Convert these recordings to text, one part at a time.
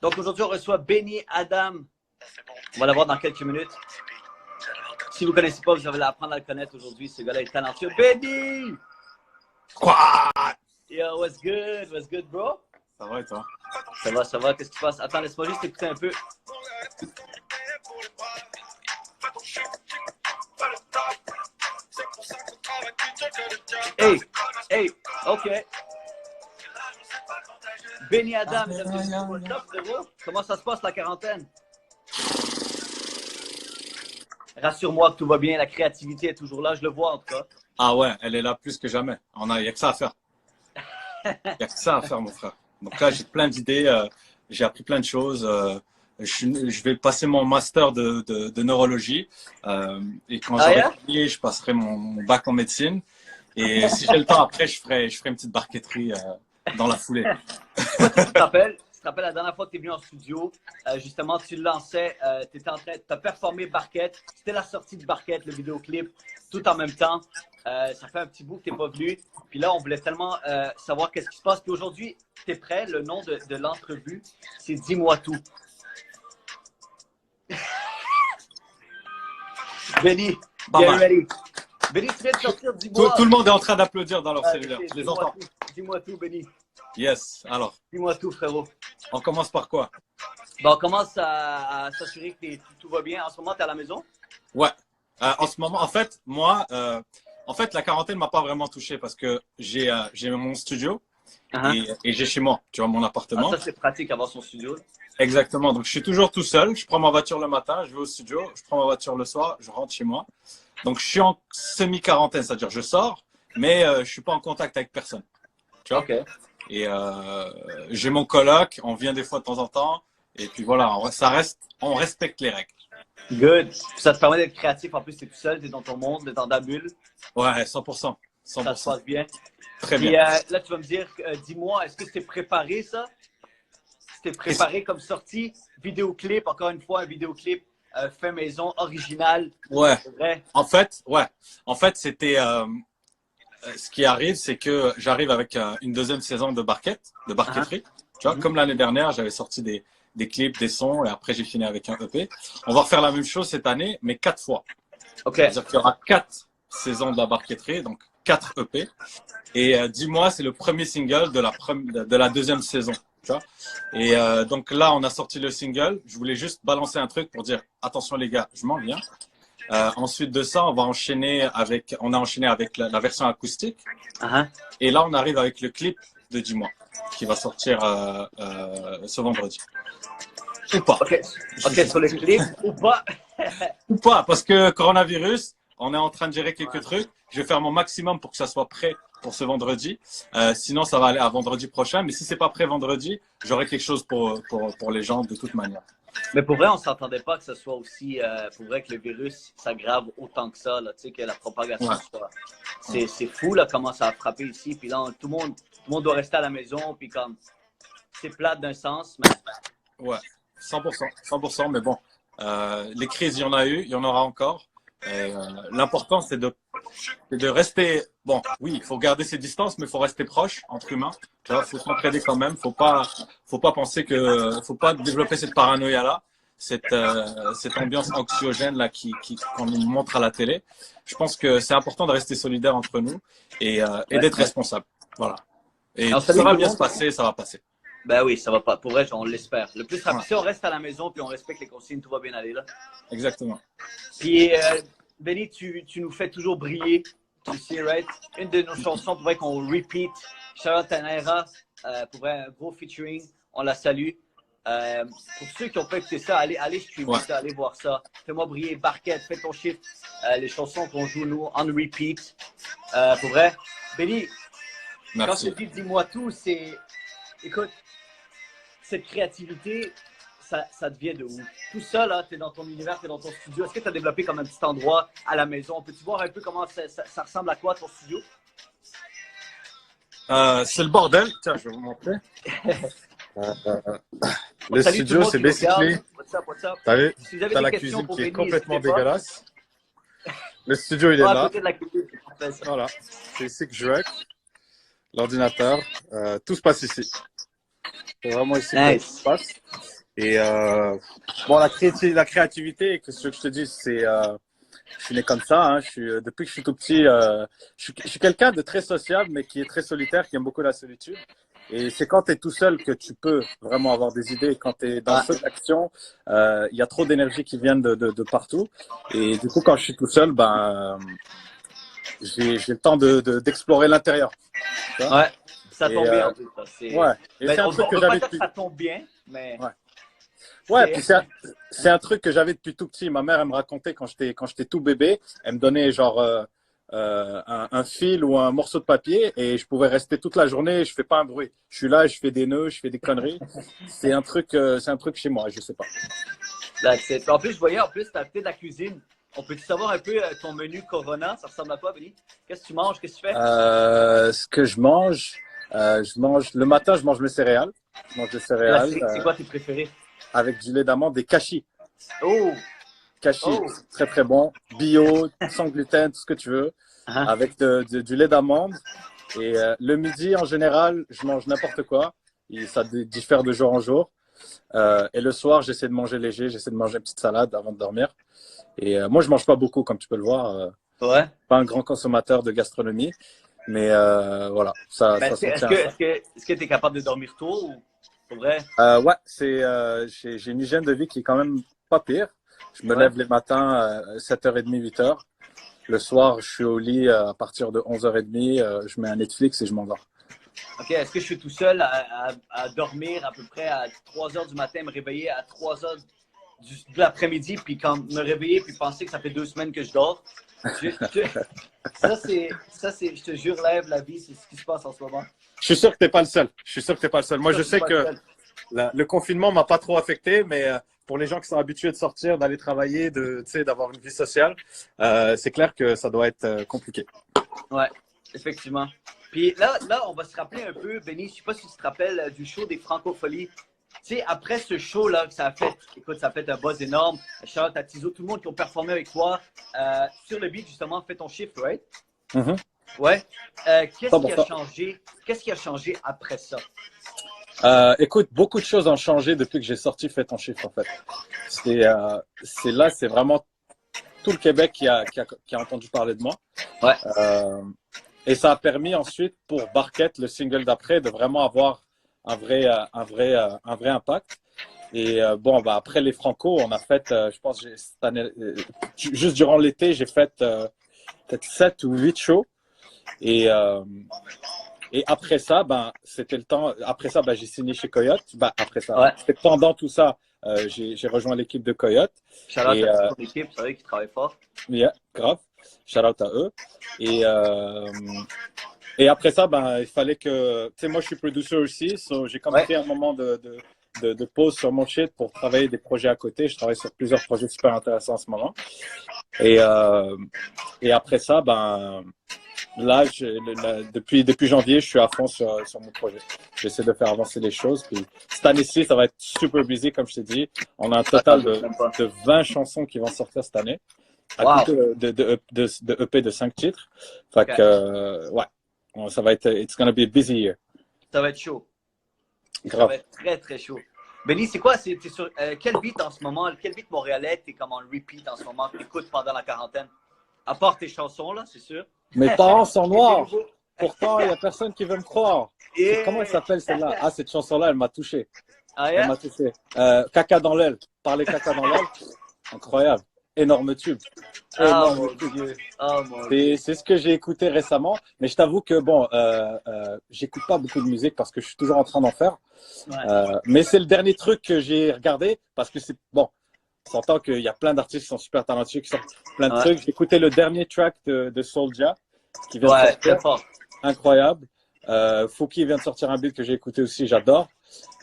Donc aujourd'hui, on reçoit Benny Adam. On va l'avoir dans quelques minutes. Si vous ne connaissez pas, vous allez apprendre à le connaître aujourd'hui. Ce gars-là est talentueux. Benny! Quoi? Yo, what's good? What's good, bro? Ça va et toi? Ça va, ça va. Qu'est-ce qui se passe? Attends, laisse-moi juste écouter un peu. Hey, hey, OK. Benny Adam, what's up, frérot? Comment ça se passe la quarantaine? Rassure-moi que tout va bien, la créativité est toujours là, je le vois en tout cas. Ah ouais, elle est là plus que jamais. Il n'y a que ça à faire. Il n'y a que ça à faire, mon frère. Donc là, j'ai plein d'idées, j'ai appris plein de choses. Je vais passer mon master de neurologie. Et quand j'aurai fini, je passerai mon bac en médecine. Et si j'ai le temps après, je ferai une petite barquetterie dans la foulée. Tu te rappelles la dernière fois que tu es venu en studio, justement, tu lançais, tu as performé Barquette. C'était la sortie de Barquette, le vidéoclip, tout en même temps. Ça fait un petit bout que tu n'es pas venu. Puis là, on voulait tellement savoir qu'est-ce qui se passe. Puis aujourd'hui, tu es prêt. Le nom de l'entrevue, c'est Dis-moi tout. Benny, get ready. Benny, tu viens de sortir Dis-moi. Tout le monde est en train d'applaudir dans leur cellulaire. Je les entends. Dis-moi tout, Benny. Yes, alors. Dis-moi tout, frérot. On commence par quoi? Bon, on commence à s'assurer que tout va bien. En ce moment, tu es à la maison? Ouais. En ce moment, en fait, moi, la quarantaine m'a pas vraiment touché parce que j'ai mon studio et j'ai chez moi, tu vois, mon appartement. Ah, ça, c'est pratique avoir son studio. Exactement. Donc, je suis toujours tout seul. Je prends ma voiture le matin, je vais au studio. Je prends ma voiture le soir, je rentre chez moi. Donc, je suis en semi-quarantaine, c'est-à-dire je sors, mais je suis pas en contact avec personne. Tu vois? Okay. Et j'ai mon coloc, on vient des fois de temps en temps. Et puis voilà, on respecte les règles. Good. Ça te permet d'être créatif. En plus, tu es tout seul, tu es dans ton monde, tu es dans ta bulle. Ouais, 100%. Ça se passe bien. Très Puis, bien. là, tu vas me dire, dis-moi, est-ce que tu préparé ça? C'était préparé comme sortie, vidéoclip, encore une fois, un vidéoclip fait maison, original. Ouais. Vrai. En fait, c'était. Ce qui arrive, c'est que j'arrive avec une deuxième saison de barquetterie. Tu vois, comme l'année dernière, j'avais sorti des clips, des sons, et après j'ai fini avec un EP. On va refaire la même chose cette année, mais 4 fois. OK. C'est-à-dire qu'il y aura 4 saisons de la barquetterie, donc 4 EP. Et dis-moi, c'est le premier single de la deuxième saison. Tu vois. Et donc là, on a sorti le single. Je voulais juste balancer un truc pour dire, attention les gars, je m'en viens. Ensuite de ça, on a enchaîné avec la version acoustique. Et là, on arrive avec le clip de Dis-moi, qui va sortir ce vendredi. Ou pas. OK, sur le clip, ou pas. Ou pas, parce que coronavirus, on est en train de gérer quelques trucs. Je vais faire mon maximum pour que ça soit prêt pour ce vendredi. Sinon, ça va aller à vendredi prochain. Mais si c'est pas prêt vendredi, j'aurai quelque chose pour les gens de toute manière. Mais pour vrai, on ne s'attendait pas que ce soit aussi, pour vrai que le virus s'aggrave autant que ça, là, tu sais, que la propagation soit. C'est fou, là, comment ça a frappé ici. Puis là, tout le monde doit rester à la maison. Puis comme, c'est plate d'un sens, mais. Ouais, 100%, mais bon, les crises, il y en a eu, il y en aura encore. L'important, c'est de rester. Bon, oui, il faut garder ses distances, mais il faut rester proche entre humains. Tu vois, faut s'entraider quand même. Faut pas penser faut pas développer cette paranoïa là, cette ambiance anxiogène là qu'on nous montre à la télé. Je pense que c'est important de rester solidaire entre nous et d'être responsable. Voilà. Et alors, ça va bien se passer, ça va passer. Ben oui, ça va pas. Pour vrai, on l'espère. Le plus rapide, si on reste à la maison puis on respecte les consignes, tout va bien aller là. Exactement. Puis, Benny, tu nous fais toujours briller. Tu sais, right? Une de nos chansons, pour vrai qu'on repeat. Charlotte Tanera, pour vrai, un gros featuring. On la salue. Pour ceux qui ont pas écouté ça, allez streamer ça, allez voir ça. Fais-moi briller, Barquette, fais ton chiffre. Les chansons qu'on joue, nous, on repeat. Pour vrai, Benny, merci. quand tu dis dis-moi tout, c'est. Écoute, cette créativité, ça te vient de où? Tout ça, là, tu es dans ton univers, tu es dans ton studio. Est-ce que tu as développé comme un petit endroit à la maison? Peux-tu voir un peu comment ça ressemble à quoi, ton studio? C'est le bordel. Tiens, je vais vous montrer. Le studio, c'est basically. What's up? T'as vu? Si vous avez T'as des la questions cuisine pour qui est Benny, complètement n'hésitez pas. dégueulasse. Le studio, il est À là. côté de la cuisine, c'est parfait, ça. Voilà. C'est ici que je vais. L'ordinateur. Tout se passe ici. C'est vraiment ici que tout se passe. Et bon, la créativité, que ce que je te dis, je suis né comme ça. Hein. Depuis que je suis tout petit, je suis quelqu'un de très sociable, mais qui est très solitaire, qui aime beaucoup la solitude. Et c'est quand tu es tout seul que tu peux vraiment avoir des idées. Quand tu es dans le feu d'action, il y a trop d'énergie qui vient de partout. Et du coup, quand je suis tout seul, ben, j'ai le temps d'explorer l'intérieur. Ouais, ça tombe bien en plus. Ouais. Et c'est un truc que j'avais depuis. Ça tombe bien, mais. Ouais. Ouais, puis c'est un truc que j'avais depuis tout petit. Ma mère, elle me racontait quand j'étais tout bébé, elle me donnait genre un fil ou un morceau de papier et je pouvais rester toute la journée. Je fais pas un bruit. Je suis là, je fais des nœuds, je fais des conneries. C'est un truc chez moi. Je sais pas. En plus, je voyais, tu as fait de la cuisine. On peut-tu savoir un peu ton menu Corona? Ça ressemble à quoi, Benny? Qu'est-ce que tu manges? Qu'est-ce que tu fais? Ce que je mange le matin, je mange le céréales. Je mange le céréales. C'est quoi tes préférés? Avec du lait d'amande, des cachis. Oh! Cachis, Oh. très très bon. Bio, sans gluten, tout ce que tu veux. Avec du lait d'amande. Et le midi, en général, je mange n'importe quoi. Et ça diffère de jour en jour. Et le soir, j'essaie de manger léger. J'essaie de manger une petite salade avant de dormir. Et moi, je mange pas beaucoup, comme tu peux le voir. Ouais. Pas un grand consommateur de gastronomie. Mais voilà, ça est-ce que tu es capable de dormir tôt ou pour vrai? Ouais, j'ai une hygiène de vie qui est quand même pas pire. Je me lève les matins à 7h30, 8h. Le soir, je suis au lit à partir de 11h30. Je mets un Netflix et je m'endors. OK. Est-ce que je suis tout seul à dormir à peu près à 3h du matin, me réveiller à 3h de l'après-midi, puis quand me réveiller, puis penser que ça fait 2 semaines que je dors? Ça, c'est, je te jure, lève la vie, c'est ce qui se passe en ce moment. Je suis sûr que tu n'es pas le seul. Moi, je sais que le confinement m'a pas trop affecté, mais pour les gens qui sont habitués de sortir, d'aller travailler, d'avoir une vie sociale, c'est clair que ça doit être compliqué. Ouais, effectivement. Puis là, on va se rappeler un peu, Benny, je ne sais pas si tu te rappelles du show des Francopholies. Tu sais, après ce show-là, ça a fait un buzz énorme. Charlotte, à Tizo, tout le monde qui ont performé avec toi sur le beat, justement, fait ton chiffre, right? Mm-hmm. Ouais. Qu'est-ce qui a changé après ça? Écoute, beaucoup de choses ont changé depuis que j'ai sorti Fais ton chiffre, en fait. C'est vraiment tout le Québec qui a entendu parler de moi. Ouais. Et ça a permis ensuite pour Barquette, le single d'après, de vraiment avoir un vrai impact. Et bon, bah, après les Franco, on a fait, je pense, cette année, juste durant l'été, j'ai fait peut-être 7 ou 8 shows. Et après ça, ben, c'était le temps. Après ça, ben, j'ai signé chez Coyote. Ben, après ça, c'était pendant tout ça, j'ai rejoint l'équipe de Coyote. Shout-out à ton équipe, c'est vrai qu'ils travaillent fort. Yeah, grave. Shout-out à eux. Et après ça, ben, il fallait que. Tu sais, moi, je suis producer aussi. So j'ai quand même pris un moment de pause sur mon shit pour travailler des projets à côté. Je travaille sur plusieurs projets super intéressants en ce moment. Et après ça, ben. Là, depuis janvier, je suis à fond sur mon projet. J'essaie de faire avancer les choses. Puis cette année-ci, ça va être super busy, comme je t'ai dit. On a un total de 20 chansons qui vont sortir cette année. À côté de EP de 5 titres. Fait que, ouais, ça va être, it's gonna be a busy year. Ça va être chaud. Grave. Ça va être très, très chaud. Benny, c'est quoi? T'es sur quel beat en ce moment? Quel beat montréalais t'es comme en repeat en ce moment? T'écoutes pendant la quarantaine? À part tes chansons, là, c'est sûr. Mes parents sont noirs. Pourtant, il n'y a personne qui veut me croire. Comment elle s'appelle celle-là? Ah, cette chanson-là, elle m'a touché. Ah, yeah? Elle m'a touché. Caca dans l'aile. Parler caca dans l'aile. Incroyable. Énorme tube. Énorme tube. Oh, c'est ce que j'ai écouté récemment. Mais je t'avoue que, bon, j'écoute pas beaucoup de musique parce que je suis toujours en train d'en faire. Ouais. Mais c'est le dernier truc que j'ai regardé parce que c'est, bon, on s'entend qu'il y a plein d'artistes qui sont super talentueux, qui sortent plein de trucs. J'ai écouté le dernier track de Soulja qui vient de sortir. Très fort. Incroyable. Fouki vient de sortir un beat que j'ai écouté aussi, j'adore.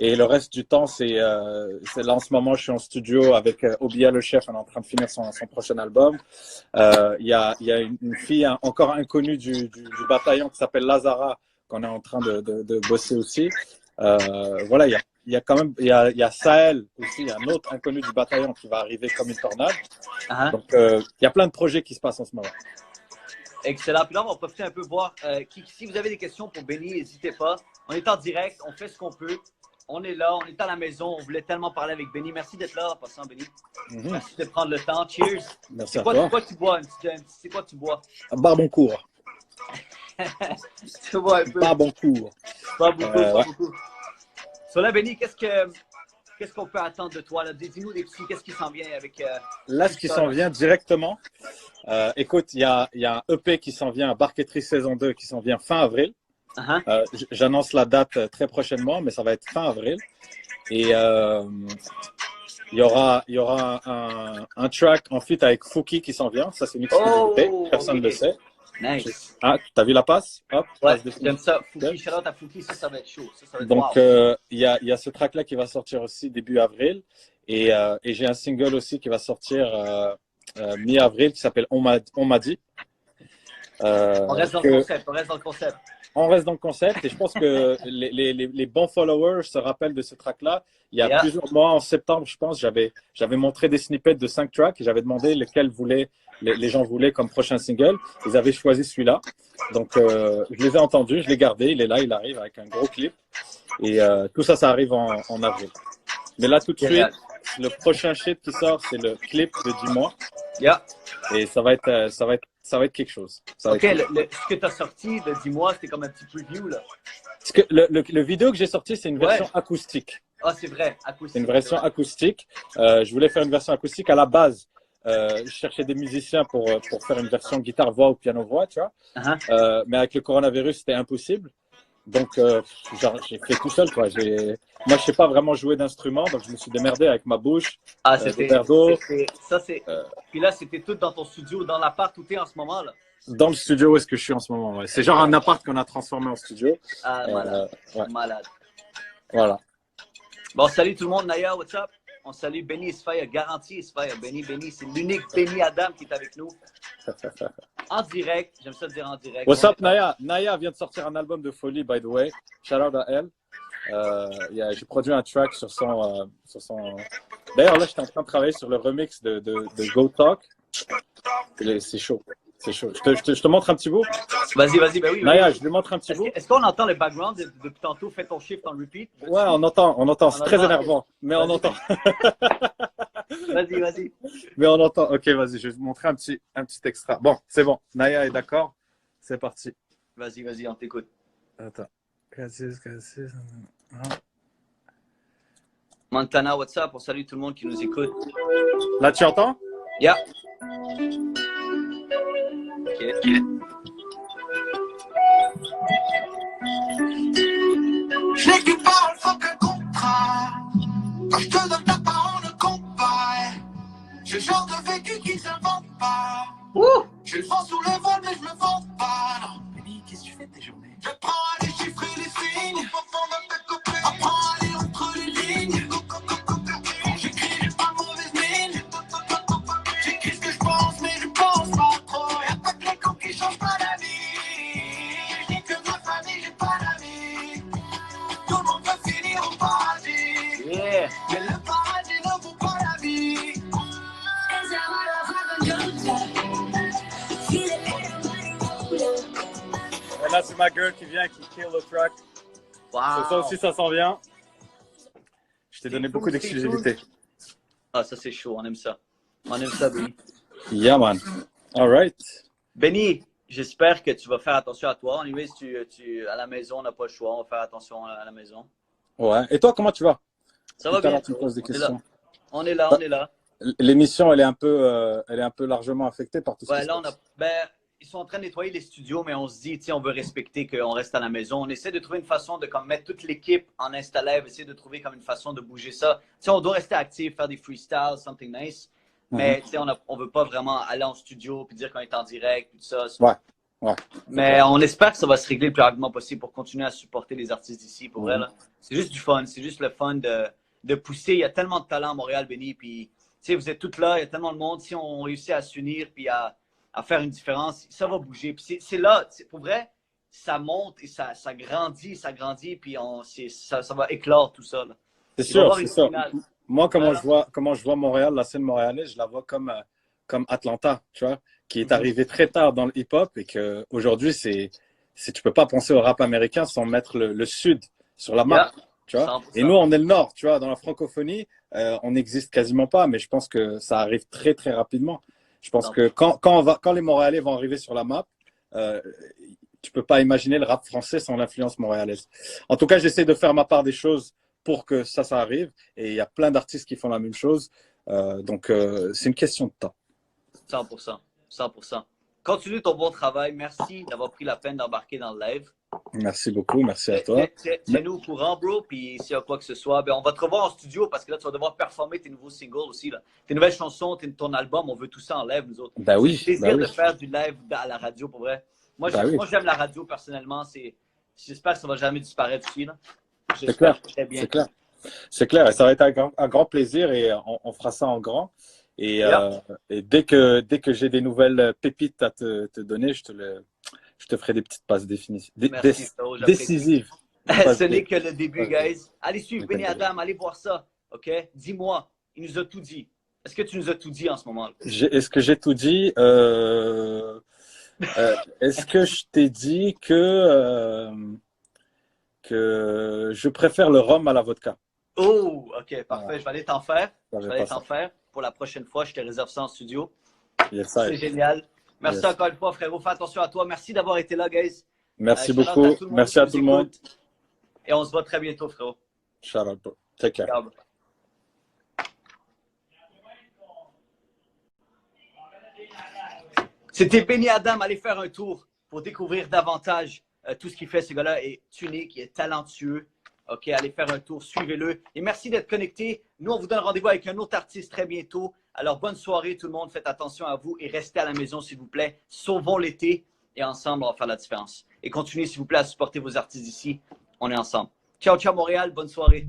Et le reste du temps, c'est là en ce moment, je suis en studio avec Obia le chef, on est en train de finir son prochain album. Il y a une fille encore inconnue du bataillon qui s'appelle Lazara, qu'on est en train de bosser aussi. Voilà, il y a quand même, il y a Sahel aussi, un autre inconnu du bataillon qui va arriver comme une tornade. Donc, il y a plein de projets qui se passent en ce moment. Excellent. Puis là, on va profiter un peu voir. Si vous avez des questions pour Benny, n'hésitez pas. On est en direct, on fait ce qu'on peut. on est là, on est à la maison. On voulait tellement parler avec Benny. Merci d'être là, en passant, Benny. Merci de prendre le temps. Cheers. Merci à toi. C'est quoi tu bois? C'est quoi tu bois? Barboncourt. Tu bois un peu. Barboncourt. Pas beaucoup, pas Ouais. beaucoup. So là, Benny, qu'est-ce qu'on peut attendre de toi? Là? Dis-nous des petits, qu'est-ce qui s'en vient avec. Là, ce qui s'en vient directement, écoute, il y a un EP qui s'en vient, Barquetry saison 2, qui s'en vient fin avril. J'annonce la date très prochainement, mais ça va être fin avril. Et il y aura un track en feat avec Fouki qui s'en vient. Ça, c'est une exclusivité. Personne ne le sait. Nice. Ah, t'as vu la passe? Hop, Ouais, passe j'aime ça. Fouki, shout out à Fouki, ça va être chaud. Ça va être Donc, wow. il y a ce track-là qui va sortir aussi début avril. Et j'ai un single aussi qui va sortir mi-avril qui s'appelle On m'a dit. On reste dans le concept. On reste dans le concept. On reste dans le concept et je pense que les bons followers se rappellent de ce track-là. Il y a plusieurs mois, en septembre, je pense, j'avais montré des snippets de 5 tracks et j'avais demandé lesquels les gens voulaient comme prochain single. Ils avaient choisi celui-là. Donc, je les ai entendus, je l'ai gardé. Il est là, il arrive avec un gros clip. Et tout ça, ça arrive en avril. Mais là, tout de suite, le prochain shit qui sort, c'est le clip de 10 mois. Et ça va être quelque chose. Ce que tu as sorti de 10 mois, c'était comme un petit preview, là. Parce que le vidéo que j'ai sorti, c'est une version acoustique. Ah, c'est vrai, acoustique. C'est une version acoustique. Je voulais faire une version acoustique à la base. Je cherchais des musiciens pour faire une version guitare-voix ou piano-voix, tu vois. Mais avec le coronavirus, c'était impossible. Donc, j'ai fait tout seul, quoi. Moi, je sais pas vraiment jouer d'instrument, donc je me suis démerdé avec ma bouche. C'était ça, c'est. Puis là, c'était tout dans ton studio, dans l'appart où tu es en ce moment, là. Dans le studio où est-ce que je suis en ce moment, ouais. C'est genre un appart qu'on a transformé en studio. Malade. Ouais. Malade. Voilà. Bon, salut tout le monde, Naya, what's up? On salue Benny Isfaya, garanti Isfaya. Benny, c'est l'unique Benny Adam qui est avec nous. En direct, j'aime ça dire en direct. What's up, Naya? Naya vient de sortir un album de folie, by the way. Shout out à elle. J'ai produit un track sur son. D'ailleurs, là, j'étais en train de travailler sur le remix de Go Talk. C'est chaud. C'est chaud. Je te montre un petit bout. Vas-y, ben oui. Naya, je lui montre un petit bout. Est-ce qu'on entend le background depuis tantôt? Fais ton shift en repeat. Ouais, on entend. C'est très énervant, mais on entend. Vas-y. Mais on entend. Ok, vas-y, je vais vous montrer un petit extra. Bon, c'est bon. Naya est d'accord. C'est parti. Vas-y, on t'écoute. Attends. Montana, what's up? On salue tout le monde qui nous écoute. Là, tu entends? Yeah. Je n'ai qu'une parole, faut qu'un contrat. Quand je te donne ta parole, ne compte pas. J'ai le genre de vécu qui ne s'invente pas. J'ai le vent sous le vol, mais je me vante pas. Non. Benny, qu'est-ce que tu fais de tes journées? J'apprends à les chiffrer les signes. Apprends à aller entre les lignes. J'écris, j'ai pas mauvaise mine. J'écris ce que je pense, mais je pense pas trop. Y'a pas que les cons qui changent pas d'avis. Je dis que ma famille, j'ai pas d'amis. Tout le monde veut finir au paradis. Yeah. Mais le paradis ne vaut pas la vie. Et là, c'est ma girl qui vient, qui kill le track. Wow. Ça aussi, ça s'en vient. Je t'ai donné beaucoup d'exclusivité. Ah, ça, c'est chaud. On aime ça. Benny. Yeah, man. All right. Benny, j'espère que tu vas faire attention à toi. Anyways, à la maison, on n'a pas le choix. On va faire attention à la maison. Ouais. Et toi, comment tu vas? Ça va bien. Tu me poses des questions. On est là. L'émission, elle est un peu largement affectée par tout ce qui se passe. Ils sont en train de nettoyer les studios, mais on se dit, on veut respecter qu'on reste à la maison. On essaie de trouver une façon de mettre toute l'équipe en installation, essayer de trouver comme une façon de bouger ça. On doit rester actif, faire des freestyles, something nice. Mais on veut pas vraiment aller en studio et dire qu'on est en direct, tout ça. Ouais. Mais on espère que ça va se régler le plus rapidement possible pour continuer à supporter les artistes d'ici. Pour vrai, là. C'est juste du fun. C'est juste le fun de pousser. Il y a tellement de talent à Montréal, Benny. Puis, vous êtes tous là. Il y a tellement de monde. Si on réussit à s'unir puis à faire une différence, ça va bouger. Puis c'est là, pour vrai, ça monte et ça grandit, puis ça va éclore tout ça. Là. C'est sûr, c'est ça. Moi, comment je vois Montréal, la scène montréalaise, je la vois comme Atlanta, tu vois, qui est arrivé très tard dans le hip-hop et qu'aujourd'hui, tu peux pas penser au rap américain sans mettre le Sud sur la map. Tu vois? 100%. Et nous, on est le Nord, tu vois. Dans la francophonie, on n'existe quasiment pas, mais je pense que ça arrive très, très rapidement. Je pense que quand les Montréalais vont arriver sur la map, tu peux pas imaginer le rap français sans l'influence montréalaise. En tout cas, j'essaie de faire ma part des choses pour que ça arrive. Et il y a plein d'artistes qui font la même chose. Donc, c'est une question de temps. 100%. 100%. Continue ton bon travail. Merci d'avoir pris la peine d'embarquer dans le live. Merci beaucoup. Merci à toi. Tiens-nous au courant, bro. Puis s'il y a quoi que ce soit, ben, on va te revoir en studio parce que là, tu vas devoir performer tes nouveaux singles aussi. Là. Tes nouvelles chansons, ton album. On veut tout ça en live, nous autres. Ben oui. C'est le plaisir de faire du live à la radio, pour vrai. Moi, j'aime la radio personnellement. J'espère que ça ne va jamais disparaître aussi. C'est clair. Très bien. C'est clair. C'est clair. Et ça va être un grand plaisir et on fera ça en grand. Et dès que j'ai des nouvelles pépites à te donner, je te ferai des petites passes décisives. Ce n'est que le début, guys. Allez suivre Benny Adam, allez voir ça. OK? Dis-moi, il nous a tout dit. Est-ce que tu nous as tout dit en ce moment? Est-ce que j'ai tout dit? Est-ce que je t'ai dit que je préfère le rhum à la vodka? Oh, OK, parfait. Ah. Je vais aller t'en faire. Pour la prochaine fois. Je te réserve ça en studio. Yes, c'est génial. Merci encore une fois, frérot. Fais attention à toi. Merci d'avoir été là, guys. Merci beaucoup. Merci à tout le monde. Et on se voit très bientôt, frérot. Shout out, bro. Take care. Ciao. C'était Benny Adam. Allez faire un tour pour découvrir davantage tout ce qu'il fait. Ce gars-là est unique, il est talentueux. OK, allez faire un tour, suivez-le. Et merci d'être connectés. Nous, on vous donne rendez-vous avec un autre artiste très bientôt. Alors, bonne soirée tout le monde. Faites attention à vous et restez à la maison, s'il vous plaît. Sauvons l'été et ensemble, on va faire la différence. Et continuez, s'il vous plaît, à supporter vos artistes ici. On est ensemble. Ciao, ciao Montréal. Bonne soirée.